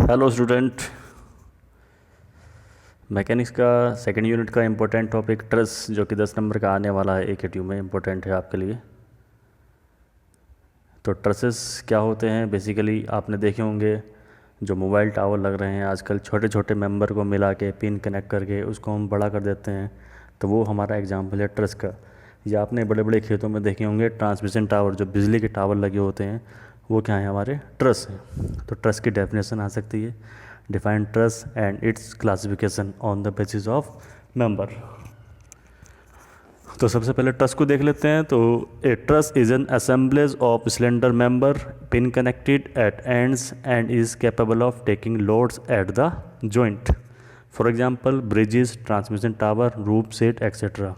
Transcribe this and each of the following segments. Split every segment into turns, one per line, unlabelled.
Hello student. Mechanics का second unit का important topic truss, जो कि 10 नंबर का आने वाला है AKTU में, इम्पोर्टेंट है आपके लिए। तो ट्रसेस क्या होते हैं? बेसिकली आपने देखे होंगे जो मोबाइल टावर लग रहे हैं आजकल, छोटे छोटे मेंबर को मिला के पिन कनेक्ट करके उसको हम बड़ा कर देते हैं, तो वो हमारा एग्जाम्पल है ट्रस का। या आपने बड़े बड़े खेतों में देखे होंगे ट्रांसमिशन टावर, जो बिजली के टावर लगे होते हैं, वो क्या है? हमारे ट्रस हैं। तो ट्रस की डेफिनेशन आ सकती है, define truss and it's classification on the basis of member. तो सबसे पहले ट्रस को देख लेते हैं। तो ए truss is an assemblage of cylinder member pin connected eight ends and is capable of taking loads at the joint. For example bridges, transmission tower, roof set etcetera.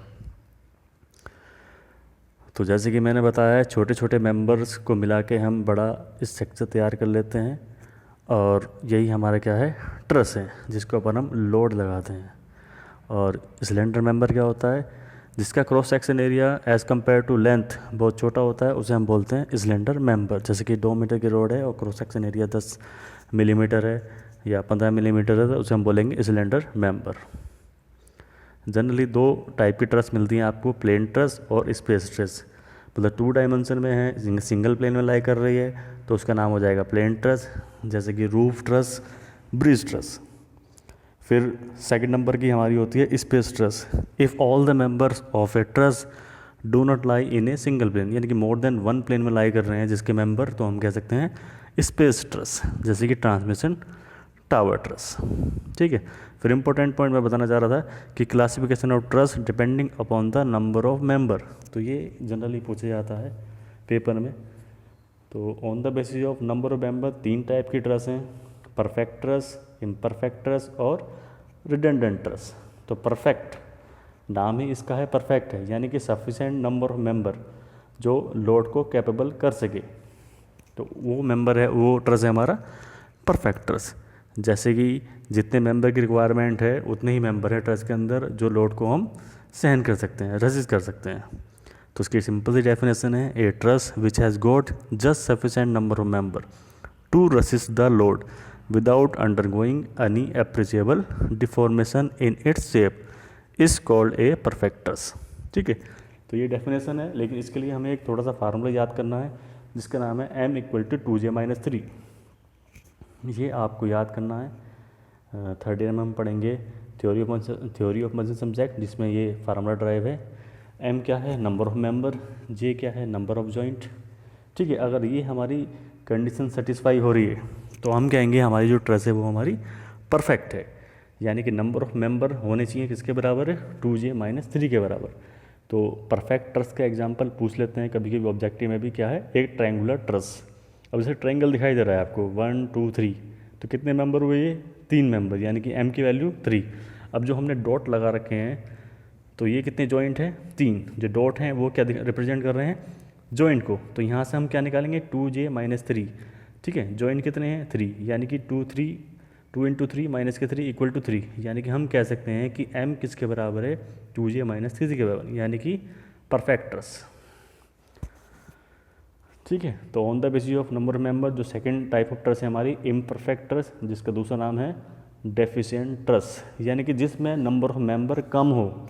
तो जैसे कि मैंने बताया, छोटे छोटे मेंबर्स को मिला के हम बड़ा स्ट्रक्चर तैयार कर लेते हैं, और यही हमारा क्या है? ट्रस है, जिसको अपन हम लोड लगाते हैं। और सिलेंडर मेंबर क्या होता है? जिसका cross section area as compare to length बहुत छोटा होता है, उसे हम बोलते हैं सिलेंडर मेंबर। जैसे कि 2 मीटर की रोड है और क्रॉस सेक्शन एरिया 10 मिलीमीटर है या 15 मिलीमीटर है, तो उसे हम बोलेंगे सिलेंडर मेंबर। जनरली 2 टाइप की ट्रस मिलती हैं आपको, प्लेन ट्रस और स्पेस ट्रस। मतलब 2 डायमेंशन में है, सिंगल प्लेन में लाई कर रही है, तो उसका नाम हो जाएगा प्लेन ट्रस, जैसे कि रूफ ट्रस, ब्रिज ट्रस। फिर सेकंड नंबर की हमारी होती है space truss. If all the members of a truss do not lie in a single plane, यानी कि मोर देन 1 प्लेन में लाई कर रहे हैं जिसके मेंबर, तो हम कह सकते हैं स्पेस ट्रस, जैसे कि ट्रांसमिशन टावर ट्रस। ठीक है। फिर इंपॉर्टेंट पॉइंट मैं बताना चाह रहा था कि classification of truss depending upon the number of member. तो ये जनरली पूछा जाता है पेपर में। तो on the basis of number of member 3 type की ट्रस हैं, परफेक्ट ट्रस, इम्परफेक्ट ट्रस और रिडंडेंट ट्रस। तो परफेक्ट, नाम ही इसका है परफेक्ट है, यानी कि सफिशेंट नंबर ऑफ मेंबर जो लोड को कैपेबल कर सके, तो वो मेंबर है, वो ट्रस है हमारा परफेक्ट ट्रस। जैसे कि जितने मेंबर की रिक्वायरमेंट है उतने ही मेंबर है ट्रस के अंदर जो लोड को हम सहन कर सकते हैं, रेजिस्ट कर सकते हैं। तो उसकी सिंपल सी डेफिनेशन है, a truss which has got just sufficient number of member to resist the load without undergoing any appreciable deformation in its shape is called a perfect truss. ठीक है। तो ये डेफिनेशन है, लेकिन इसके लिए हमें एक थोड़ा सा फार्मूला याद करना है, जिसका नाम है m = 2j-3। ये आपको याद करना है। थर्ड ईयर में हम पढ़ेंगे थ्योरी ऑफ मोशन सब्जेक्ट, जिसमें ये फार्मूला ड्राइव है। m क्या है? Number of member. j क्या है? Number of joint. ठीक है। अगर ये हमारी कंडीशन सेटिस्फाई हो रही है, तो हम कहेंगे हमारी जो ट्रस है वो हमारी परफेक्ट है, यानी कि नंबर ऑफ मेंबर होने चाहिए किसके बराबर है? 2j-3 के बराबर। तो परफेक्ट ट्रस का एग्जांपल पूछ लेते हैं कभी कभी ऑब्जेक्टिव में भी। क्या है? एक ट्रायंगुलर ट्रस। अब जैसे ट्रायंगल दिखाई दे रहा है आपको 1 2 3, तो कितने मेंबर हुए? ये 3 मेंबर, यानी कि m की वैल्यू 3। अब जो हमने डॉट लगा रखे हैं, तो ये कितने जॉइंट हैं? 3। जो डॉट हैं वो क्या रिप्रेजेंट कर रहे हैं? जॉइंट को। तो यहाँ से हम क्या निकालेंगे? 2j-3। ठीक है। जॉइंट कितने हैं? 3, यानी कि 2 × 3 -3 = 3, यानी कि हम कह सकते हैं कि m किसके बराबर है? 2j-3 के बराबर, यानी कि परफेक्ट ट्रस। ठीक है। तो on the basis of number of member जो सेकंड टाइप ऑफ ट्रस है हमारी इम्परफेक्ट ट्रस, जिसका दूसरा नाम है डेफिशिएंट ट्रस, यानी कि जिसमें नंबर ऑफ मेंबर कम हो।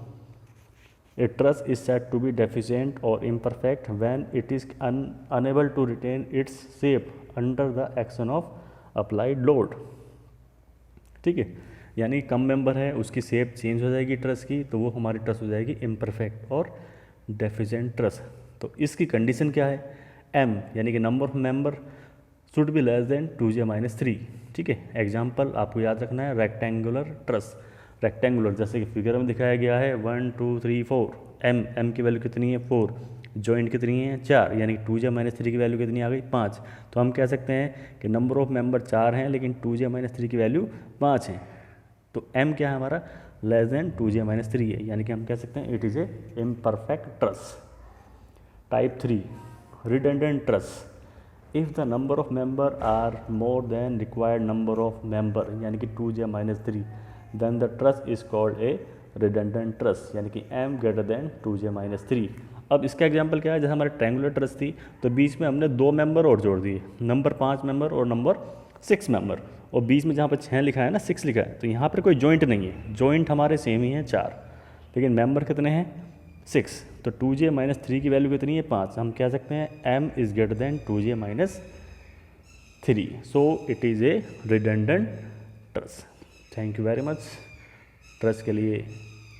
A truss is said to be deficient और imperfect when it is unable to retain its shape under the action of applied load. ठीक है। यानी कम मेंबर है, उसकी शेप चेंज हो जाएगी ट्रस की, तो वो हमारी ट्रस हो जाएगी इम्परफेक्ट और डेफिशिएंट ट्रस। तो इसकी कंडीशन क्या है? m, यानी कि number of member should be less than 2j-3। ठीक है। एग्जाम्पल आपको याद रखना है, रेक्टेंगुलर ट्रस। रेक्टेंगुलर जैसे कि फिगर में दिखाया गया है 1 2 3 4, m की वैल्यू कितनी है? 4। जॉइंट कितनी है? 4, यानी कि 2j-3 की वैल्यू कितनी आ गई? 5। तो हम कह सकते हैं कि नंबर ऑफ मेंबर 4 हैं, लेकिन 2j-3 की वैल्यू 5 है। तो m क्या है हमारा? लेस देन 2j-3 है, यानी कि हम कह सकते हैं it is a imperfect truss. Type 3 redundant truss। if the number of member are more than required number of member, यानी कि 2j-3, then the truss is called a redundant truss, यानी कि m greater than 2j-3। अब इसका example क्या है? जैसे हमारे ट्रायंगुलर ट्रस थी, तो बीच में हमने 2 मेंबर और जोड़ दिए, नंबर 5 मेंबर और नंबर 6 मेंबर, और बीच में जहाँ पर 6 लिखा है ना, 6 लिखा है, तो यहाँ पर कोई जॉइंट नहीं है, जॉइंट हमारे सेम ही हैं 4, लेकिन मेंबर कितने हैं 6। तो 2j - 3 की वैल्यू कितनी है 5। हम कह सकते हैं m is greater than 2j - 3, so it is a redundant truss. Thank you very much. Truss के लिए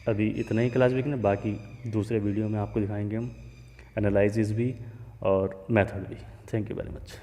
अभी इतना ही क्लास देखना, बाकी दूसरे वीडियो में आपको दिखाएंगे हम एनालिसिस भी और मेथड भी। Thank you very much.